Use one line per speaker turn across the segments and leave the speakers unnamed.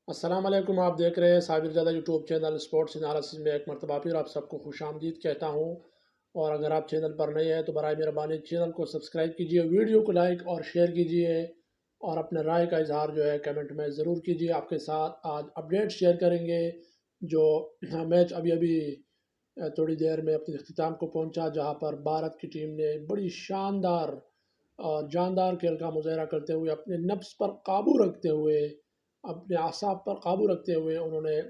السلام علیکم، آپ دیکھ رہے ہیں صابر زادہ یوٹیوب چینل اسپورٹس انالیسس میں ایک مرتبہ پھر آپ سب کو خوش آمدید کہتا ہوں۔ اور اگر آپ چینل پر نئے ہیں تو برائے مہربانی چینل کو سبسکرائب کیجئے، ویڈیو کو لائک اور شیئر کیجئے اور اپنے رائے کا اظہار جو ہے کمنٹ میں ضرور کیجئے۔ آپ کے ساتھ آج اپڈیٹ شیئر کریں گے جو میچ ابھی تھوڑی دیر میں اپنے اختتام کو پہنچا، جہاں پر بھارت کی ٹیم نے بڑی شاندار اور جاندار کھیل کا مظاہرہ کرتے ہوئے اپنے نفس پر قابو رکھتے ہوئے، اپنے اعصاب پر قابو رکھتے ہوئے انہوں نے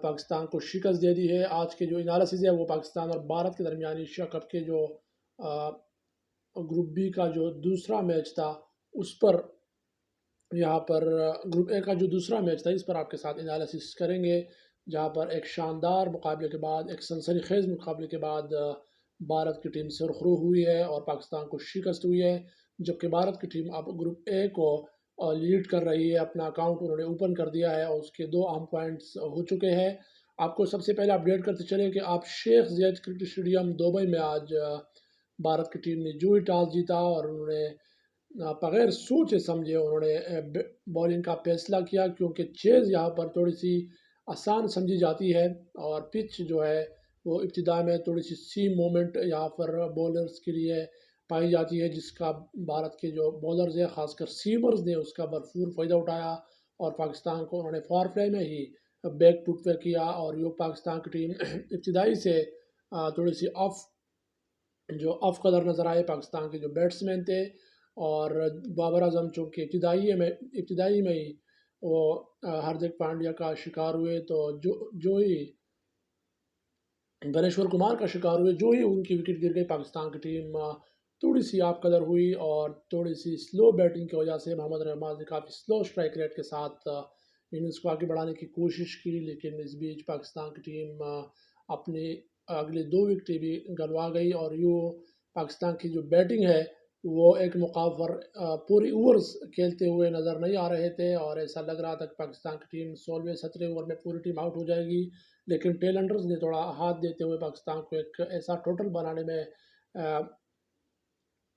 پاکستان کو شکست دے دی ہے۔ آج کے جو انالیسز ہے وہ پاکستان اور بھارت کے درمیان ایشیا کپ کے جو گروپ بی کا جو دوسرا میچ تھا اس پر، یہاں پر گروپ اے کا جو دوسرا میچ تھا اس پر آپ کے ساتھ انالیسس کریں گے، جہاں پر ایک شاندار مقابلے کے بعد، ایک سنسنی خیز مقابلے کے بعد بھارت کی ٹیم سرخرو ہوئی ہے اور پاکستان کو شکست ہوئی ہے، جبکہ بھارت کی ٹیم اب گروپ اے کو لیڈ کر رہی ہے۔ اپنا اکاؤنٹ انہوں نے اوپن کر دیا ہے اور اس کے 2 اہم پوائنٹس ہو چکے ہیں۔ آپ کو سب سے پہلے اپڈیٹ کرتے چلیں کہ آپ شیخ زاید کرکٹ اسٹیڈیم دبئی میں آج بھارت کی ٹیم نے جو ہی ٹاس جیتا اور انہوں نے بغیر سوچے سمجھے انہوں نے بالنگ کا فیصلہ کیا، کیونکہ چیز یہاں پر تھوڑی سی آسان سمجھی جاتی ہے اور پچ جو ہے وہ ابتدا میں تھوڑی سی سیم مومنٹ یہاں پر بولرز کے لیے پائی جاتی ہے، جس کا بھارت کے جو بولرز ہیں خاص کر سیمرز نے اس کا بھرپور فائدہ اٹھایا اور پاکستان کو انہوں نے فار فلائی میں ہی بیک فٹ پہ کیا۔ اور یہ پاکستان کی ٹیم ابتدائی سے تھوڑی سی آف قدر نظر آئے پاکستان کے جو بیٹسمین تھے، اور بابر اعظم چونکہ ابتدائی میں ہی وہ ہاردک پانڈیا کا شکار ہوئے، تو جو ہی گنیشور کمار کا شکار ہوئے، جو ہی ان کی وکٹ گر گئی، پاکستان کی ٹیم تھوڑی سی آپ قدر ہوئی اور تھوڑی سی سلو بیٹنگ کی وجہ سے محمد رحمان نے کافی سلو اسٹرائک ریٹ کے ساتھ اننگز کو آگے بڑھانے کی کوشش کی، لیکن اس بیچ پاکستان کی ٹیم اپنی اگلی 2 وکٹیں بھی گلوا گئی اور یوں پاکستان کی جو بیٹنگ ہے وہ ایک مقام پر پوری اوورز کھیلتے ہوئے نظر نہیں آ رہے تھے اور ایسا لگ رہا تھا کہ پاکستان کی ٹیم 16ویں 17 اوور میں پوری ٹیم آؤٹ ہو جائے گی، لیکن ٹیلنڈرز نے تھوڑا ہاتھ دیتے ہوئے پاکستان کو ایک ایسا ٹوٹل بنانے میں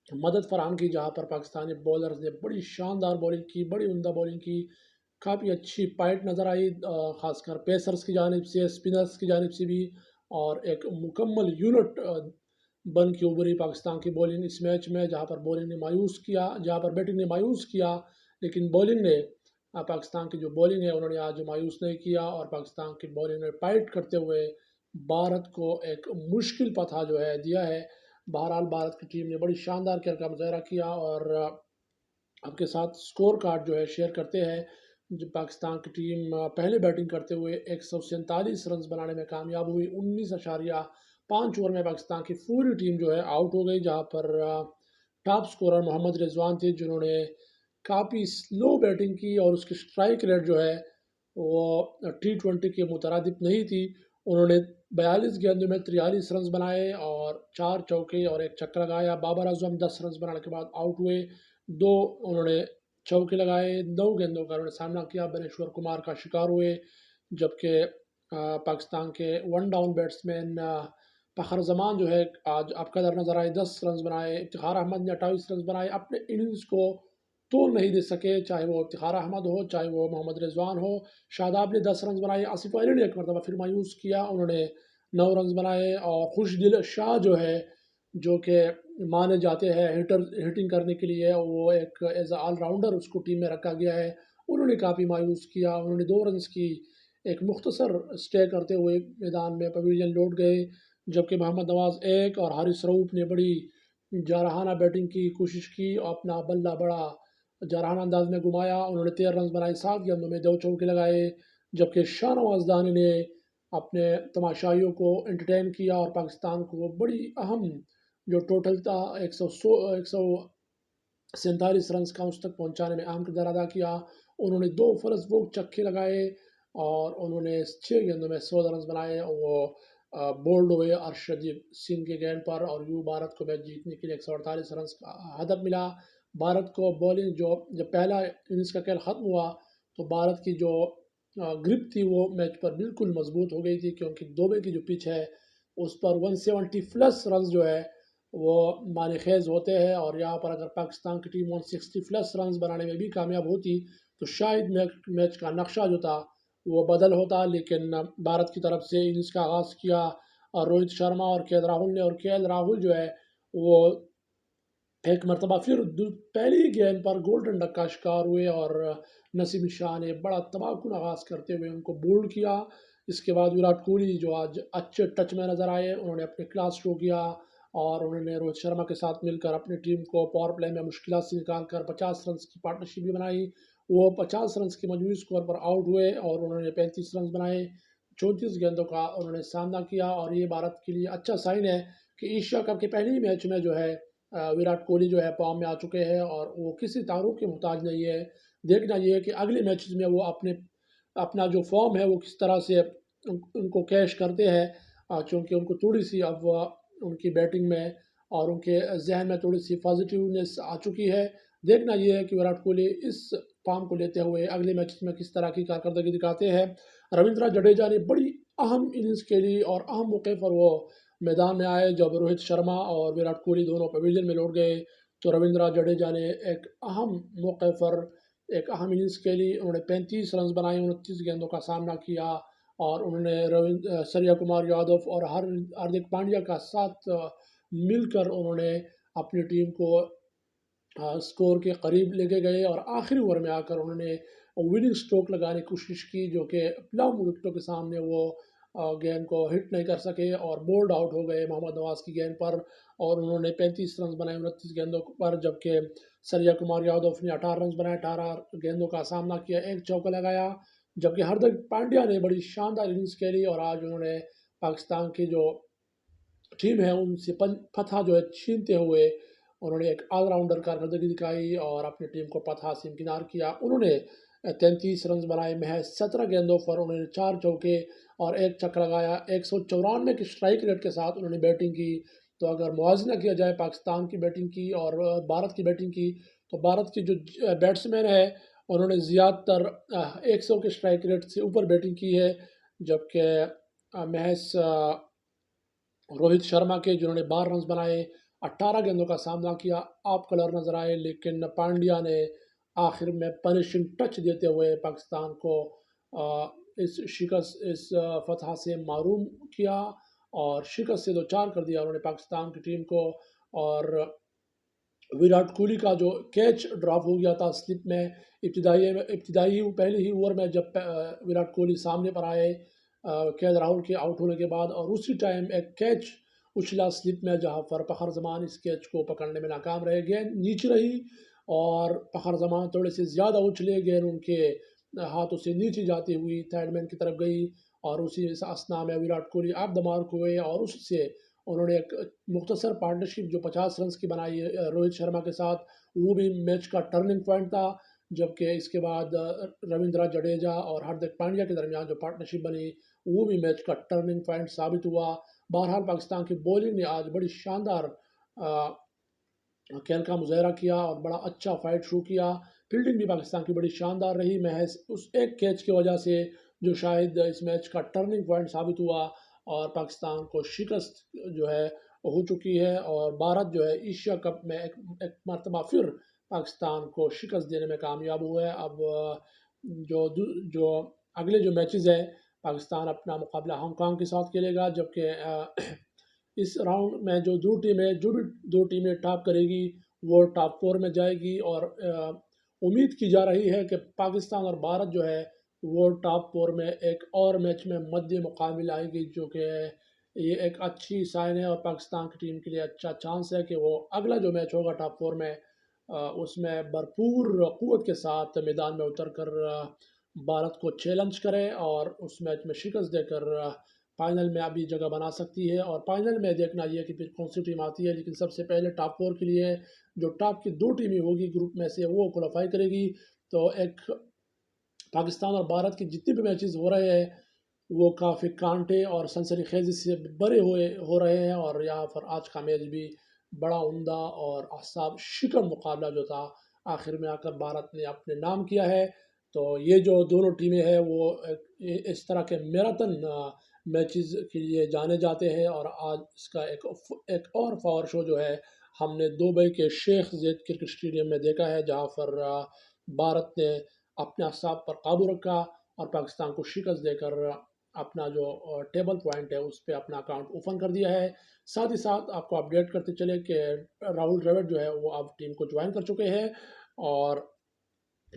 مدد فراہم کی، جہاں پر پاکستانی بولرز نے بڑی شاندار بولنگ کی، بڑی عمدہ بولنگ کی، کافی اچھی پائٹ نظر آئی، خاص کر پیسرز کی جانب سے، اسپنرز کی جانب سے بھی، اور ایک مکمل یونٹ بن کے ابھری پاکستان کی بولنگ اس میچ میں، جہاں پر بیٹنگ نے مایوس کیا، لیکن بولنگ نے پاکستان کی جو بولنگ ہے انہوں نے آج مایوس نہیں کیا اور پاکستان کی بولنگ نے فائٹ کرتے ہوئے بھارت کو ایک مشکل پتہ جو ہے دیا ہے۔ بہرحال بھارت کی ٹیم نے بڑی شاندار کھیل کا مظاہرہ کیا اور آپ کے ساتھ سکور کارڈ جو ہے شیئر کرتے ہیں۔ جو پاکستان کی ٹیم پہلے بیٹنگ کرتے ہوئے 147 رنز بنانے میں کامیاب ہوئی، 19.5 اوور میں پاکستان کی پوری ٹیم جو ہے آؤٹ ہو گئی، جہاں پر ٹاپ سکورر محمد رضوان تھے جنہوں نے کافی سلو بیٹنگ کی اور اس کی سٹرائک ریٹ جو ہے وہ T20 کے مترادف نہیں تھی۔ انہوں نے 42 گیندوں میں 43 رنز بنائے اور 4 چوکے اور 1 چھکا لگایا۔ بابر اعظم 10 رنز بنانے کے بعد آؤٹ ہوئے، 2 انہوں نے چوکے لگائے، 9 گیندوں کا انہوں نے سامنا کیا، گنیشور کمار کا شکار ہوئے، جبکہ پاکستان کے ون ڈاؤن بیٹسمین فخر زمان جو ہے آج آپ کا نظر آئے، 10 رنز بنائے، افتخار احمد نے 28 رنز بنائے، اپنے اننگز کو توڑ نہیں دے سکے، چاہے وہ افتخار احمد ہو چاہے وہ محمد رضوان ہو۔ شاداب نے 10 رنز بنائے، آصف علی نے ایک مرتبہ پھر مایوس کیا، انہوں نے 9 رنز بنائے، اور خوش دل شاہ جو ہے جو کہ مانے جاتے ہیں ہٹنگ کرنے کے لیے، وہ ایک ایز اے آل راؤنڈر اس کو ٹیم میں رکھا گیا ہے، انہوں نے کافی مایوس کیا، انہوں نے 2 رنز کی ایک مختصر سٹے کرتے ہوئے میدان میں پویلین لوٹ گئے، جبکہ محمد نواز ایک اور حارث رؤوف نے بڑی جارحانہ بیٹنگ کی کوشش کی اور اپنا بلہ بڑا جارحانہ انداز میں گھمایا، انہوں نے 13 رنز بنائے، 7 گیندوں میں 2 چوکے لگائے، جبکہ شاہ نواز دانی نے اپنے تماشائیوں کو انٹرٹین کیا اور پاکستان کو بڑی اہم جو ٹوٹل تھا 147 رنز کا اس تک پہنچانے میں اہم کردار ادا کیا۔ انہوں نے 2 فرض وہ چھکے لگائے اور انہوں نے 6 گیندوں میں 16 رنز بنائے، وہ بولڈ ہوئے ارشدیپ سنگھ کے گیند پر، اور یوں بھارت کو میچ جیتنے کے لیے 148 رنز کا ہدف ملا۔ بھارت کو بولنگ جب پہلا اننگز کا کھیل ختم ہوا تو بھارت کی جو گرپ تھی وہ میچ پر بالکل مضبوط ہو گئی تھی، کیونکہ دوبے کی جو پچ ہے اس پر 170 پلس رنز جو ہے وہ معنی خیز ہوتے ہیں، اور یہاں پر اگر پاکستان کی ٹیم 160 پلس رنز بنانے میں بھی کامیاب ہوتی تو شاید میچ کا نقشہ جو تھا وہ بدل ہوتا، لیکن بھارت کی طرف سے اننگز کا آغاز کیا اور روہت شرما اور کے ایل راہل نے، اور کے ایل راہل جو ہے وہ ایک مرتبہ پھر پہلی ہی گیند پر گولڈن ڈک کا شکار ہوئے، اور نسیم شاہ نے بڑا تباہ کن آغاز کرتے ہوئے ان کو بولڈ کیا۔ اس کے بعد وراٹ کوہلی جو آج اچھے ٹچ میں نظر آئے، انہوں نے اپنے کلاس شو کیا، اور انہوں نے روہت شرما کے ساتھ مل کر اپنی ٹیم کو پاور پلے میں مشکلات سے نکال کر 50 رنز کی پارٹنرشپ بھی بنائی۔ وہ 50 رنز کے مجموعی اسکور پر آؤٹ ہوئے، اور انہوں نے 35 رنز بنائے، 34 گیندوں کا انہوں نے سامنا کیا، اور یہ بھارت کے لیے اچھا سائن ہے کہ ایشیا کپ کے پہلے ہی میچ میں جو ہے وراٹ کوہلی جو ہے فارم میں آ چکے ہیں، اور وہ کسی تعارف کے محتاج نہیں ہے۔ دیکھنا یہ ہے کہ اگلے میچز میں وہ اپنا جو فارم ہے وہ کس طرح سے ان کو کیش کرتے ہیں، چونکہ ان کو تھوڑی سی اب ان کی بیٹنگ میں اور ان کے ذہن میں تھوڑی سی پازیٹیونیس آ چکی ہے۔ دیکھنا یہ ہے کہ وراٹ کوہلی اس فارم کو لیتے ہوئے اگلے میچز میں کس طرح کی کارکردگی دکھاتے ہیں۔ رویندرا جڈیجا نے بڑی اہم اننگز کھیلی، اور اہم موقع پر وہ میدان میں آئے جب روہت شرما اور وراٹ کوہلی دونوں پویلین میں لوٹ گئے، تو رویندرا جڈیجا نے ایک اہم موقع پر ایک اہم اننگز کھیلی۔ انہوں نے 35 رنز بنائے، 29 گیندوں کا سامنا کیا، اور انہوں نے سریہ کمار یادو اور ہاردک پانڈیا کا ساتھ مل کر انہوں نے اپنی ٹیم کو سکور کے قریب لے کے گئے، اور آخری اوور میں آ کر انہوں نے وننگ سٹروک لگانے کی کوشش کی، جو کہ لم وکٹوں کے سامنے وہ گیند کو ہٹ نہیں کر سکے، اور بولڈ آؤٹ ہو گئے محمد نواز کی گیند پر، اور انہوں نے 35 رنز بنائے 29 گیندوں پر، جبکہ سریہ کمار یادو نے 18 رنز بنائے، 18 گیندوں کا سامنا کیا، ایک چوکا لگایا، جبکہ ہاردک پانڈیا نے بڑی شاندار اننگز کھیلی، اور آج انہوں نے پاکستان کی جو ٹیم ہے ان سے فتح جو ہے چھینتے ہوئے انہوں نے ایک آل راؤنڈر کارکردگی دکھائی، اور اپنی ٹیم کو فتح سے امکنار کیا۔ انہوں نے 33 رنز بنائے محض 17 گیندوں پر، انہوں نے 4 چوکے اور ایک چھکا لگایا، 194 کی اسٹرائک ریٹ کے ساتھ انہوں نے بیٹنگ کی۔ تو اگر موازنہ کیا جائے پاکستان کی بیٹنگ کی اور بھارت کی بیٹنگ کی، تو بھارت کی جو بیٹسمین ہے انہوں نے زیادہ تر 100 کے اسٹرائک ریٹ سے اوپر بیٹنگ کی ہے، جبکہ محض روہت شرما کے جنہوں نے 12 رنز بنائے، 18 گیندوں کا سامنا کیا، آپ کلر نظر آئے، لیکن پانڈیا نے آخر میں پنشنگ ٹچ دیتے ہوئے پاکستان کو اس فتح سے محروم کیا، اور شکست سے دوچار کر دیا انہوں نے پاکستان کی ٹیم کو۔ اور وراٹ کوہلی کا جو کیچ ڈراپ ہو گیا تھا سلپ میں ابتدائی پہلے ہی اوور میں، جب وراٹ کوہلی سامنے پر آئے کے ایل راہل کے آؤٹ ہونے کے بعد، اور اسی ٹائم ایک کیچ اچھلا سلپ میں، جہاں پر فخر زمان اس کیچ کو پکڑنے میں ناکام رہے، گیند نیچے رہی، اور فخر زمان تھوڑے سے زیادہ اچھلے، گیند ان کے ہاتھوں سے نیچے جاتی ہوئی تھرڈ مین کی طرف گئی، اور اسی اسنا میں وراٹ کوہلی آپ دا مارک ہوئے، اور اس سے انہوں نے ایک مختصر پارٹنرشپ جو 50 رنز کی بنائی روہت شرما کے ساتھ، وہ بھی میچ کا ٹرننگ پوائنٹ تھا۔ جبکہ اس کے بعد رویندرا جڈیجا اور ہاردک پانڈیا کے درمیان جو پارٹنرشپ بنی، وہ بھی میچ کا ٹرننگ پوائنٹ ثابت ہوا۔ بہرحال پاکستان کی بولنگ نے آج بڑی شاندار کھیل کا مظاہرہ کیا، اور بڑا اچھا فائٹ شو کیا۔ فیلڈنگ بھی پاکستان کی بڑی شاندار رہی، محض اس ایک کیچ کی وجہ سے جو شاید اس میچ کا ٹرننگ پوائنٹ ثابت ہوا، اور پاکستان کو شکست جو ہے ہو چکی ہے، اور بھارت جو ہے ایشیا کپ میں ایک مرتبہ پھر پاکستان کو شکست دینے میں کامیاب ہوا ہے۔ اب جو اگلے جو میچز ہیں، پاکستان اپنا مقابلہ ہانگ کانگ کے ساتھ کھیلے گا، جبکہ اس راؤنڈ میں جو بھی دو ٹیمیں ٹاپ کرے گی وہ ٹاپ 4 میں جائے گی، اور امید کی جا رہی ہے کہ پاکستان اور بھارت جو ہے وہ ٹاپ 4 میں ایک اور میچ میں مد مقابل آئے گی، جو کہ یہ ایک اچھی سائن ہے، اور پاکستان کی ٹیم کے لیے اچھا چانس ہے کہ وہ اگلا جو میچ ہوگا ٹاپ 4 میں، اس میں بھرپور قوت کے ساتھ میدان میں اتر کر بھارت کو چیلنج کرے، اور اس میچ میں شکست دے کر فائنل میں ابھی جگہ بنا سکتی ہے۔ اور فائنل میں دیکھنا یہ کہ پھر کون سی ٹیم آتی ہے، لیکن سب سے پہلے ٹاپ 4 کے لیے جو ٹاپ کی 2 ٹیمیں ہوگی گروپ میں سے وہ کوالیفائی کرے گی۔ تو ایک پاکستان اور بھارت کے جتنے بھی میچز ہو رہے ہیں وہ کافی کانٹے اور سنسنی خیزی سے بھرے ہو رہے ہیں، اور یہاں پر آج کا میچ بھی بڑا عمدہ اور اعصاب شکن مقابلہ جو تھا، آخر میں آ کر بھارت نے اپنے نام کیا ہے۔ تو یہ جو دونوں ٹیمیں ہیں وہ اس طرح کے میراتھن میچز کے لیے جانے جاتے ہیں، اور آج اس کا ایک اور پاور شو جو ہے ہم نے دبئی کے شیخ زید کرکٹ اسٹیڈیم میں دیکھا ہے، جہاں پر بھارت نے اپنے اعصاب پر قابو رکھا اور پاکستان کو شکست دے کر اپنا جو ٹیبل پوائنٹ ہے اس پہ اپنا اکاؤنٹ اوپن کر دیا ہے۔ ساتھ ہی ساتھ آپ کو اپڈیٹ کرتے چلے کہ راہل ڈراوڈ جو ہے وہ اب ٹیم کو جوائن کر چکے ہیں، اور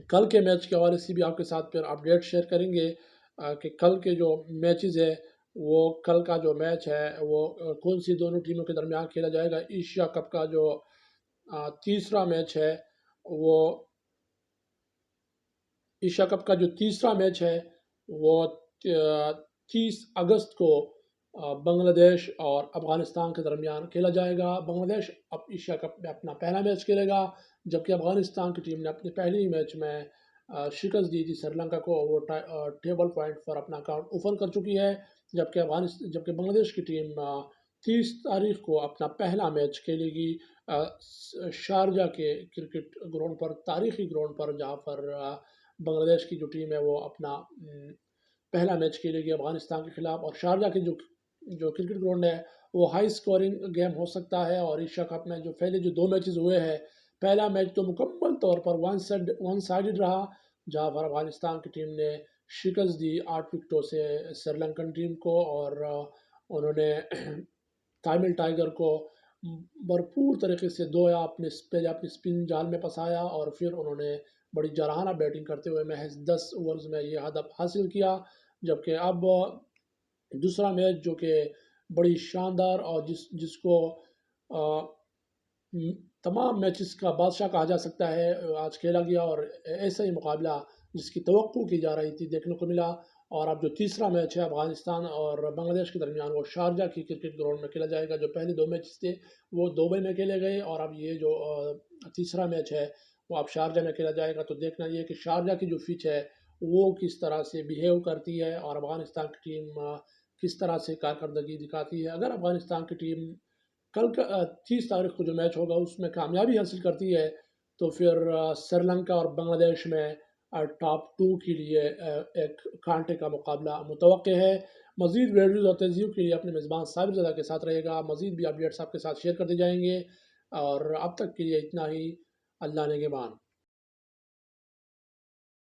کل کے میچ کے حوالے سے بھی آپ کے ساتھ پھر اپڈیٹ شیئر کریں گے کہ کل کے جو میچز ہے وہ کل کا جو میچ ہے وہ کون سی دونوں ٹیموں کے درمیان کھیلا جائے گا۔ ایشیا کپ کا جو تیسرا میچ ہے وہ ایشیا کپ کا جو تیسرا میچ ہے وہ 30 اگست کو بنگلہ دیش اور افغانستان کے درمیان کھیلا جائے گا۔ بنگلہ دیش اب ایشیا کپ میں اپنا پہلا میچ کھیلے گا، جبکہ افغانستان کی ٹیم نے اپنے پہلے ہی میچ میں شکست دی تھی سری لنکا کو، وہ ٹیبل پوائنٹ پر اپنا اکاؤنٹ اوپن کر چکی ہے، جبکہ بنگلہ دیش کی ٹیم 30 تاریخ کو اپنا پہلا میچ کھیلے گی شارجہ کے کرکٹ گراؤنڈ پر، تاریخی گراؤنڈ پر، جہاں پر بنگلہ دیش کی جو ٹیم ہے وہ اپنا پہلا میچ کھیلے گی افغانستان کے خلاف۔ اور شارجہ کی جو کرکٹ گراؤنڈ ہے وہ ہائی سکورنگ گیم ہو سکتا ہے، اور ایشیا کپ میں جو پہلے جو 2 میچز ہوئے ہیں، پہلا میچ تو مکمل طور پر ون سائیڈڈ رہا، جہاں پر افغانستان کی ٹیم نے شکست دی 8 وکٹوں سے سری لنکن ٹیم کو، اور انہوں نے تامل ٹائیگر کو بھرپور طریقے سے دھویا، پہلے اپنی سپن جال میں پھنسایا، اور پھر انہوں نے بڑی جارحانہ بیٹنگ کرتے ہوئے محض 10 اوورز میں یہ ہدف حاصل کیا۔ جبکہ اب دوسرا میچ جو کہ بڑی شاندار اور جس کو تمام میچز کا بادشاہ کہا جا سکتا ہے آج کھیلا گیا، اور ایسا ہی مقابلہ جس کی توقع کی جا رہی تھی دیکھنے کو ملا۔ اور اب جو تیسرا میچ ہے افغانستان اور بنگلہ دیش کے درمیان، وہ شارجہ کی کرکٹ گراؤنڈ میں کھیلا جائے گا۔ جو پہلے 2 میچز تھے وہ دبئی میں کھیلے گئے، اور اب یہ جو تیسرا میچ ہے وہ اب شارجہ میں کھیلا جائے گا۔ تو دیکھنا یہ کہ شارجہ کی جو پچ ہے وہ کس طرح سے بیہیو کرتی ہے، اور افغانستان کی ٹیم کس طرح سے کارکردگی دکھاتی ہے۔ اگر افغانستان کی ٹیم کل کا 30 تاریخ کو جو میچ ہوگا اس میں کامیابی حاصل کرتی ہے، تو پھر سری لنکا اور بنگلہ دیش میں ٹاپ 2 کے لیے ایک کانٹے کا مقابلہ متوقع ہے۔ مزید ویڈیوز اور تجزیوں کے لیے اپنے میزبان صابر زدہ کے ساتھ رہے گا، مزید بھی اپڈیٹس آپ کے ساتھ شیئر کرتے جائیں گے، اور اب تک کے لیے اتنا ہی۔ اللہ نگہبان۔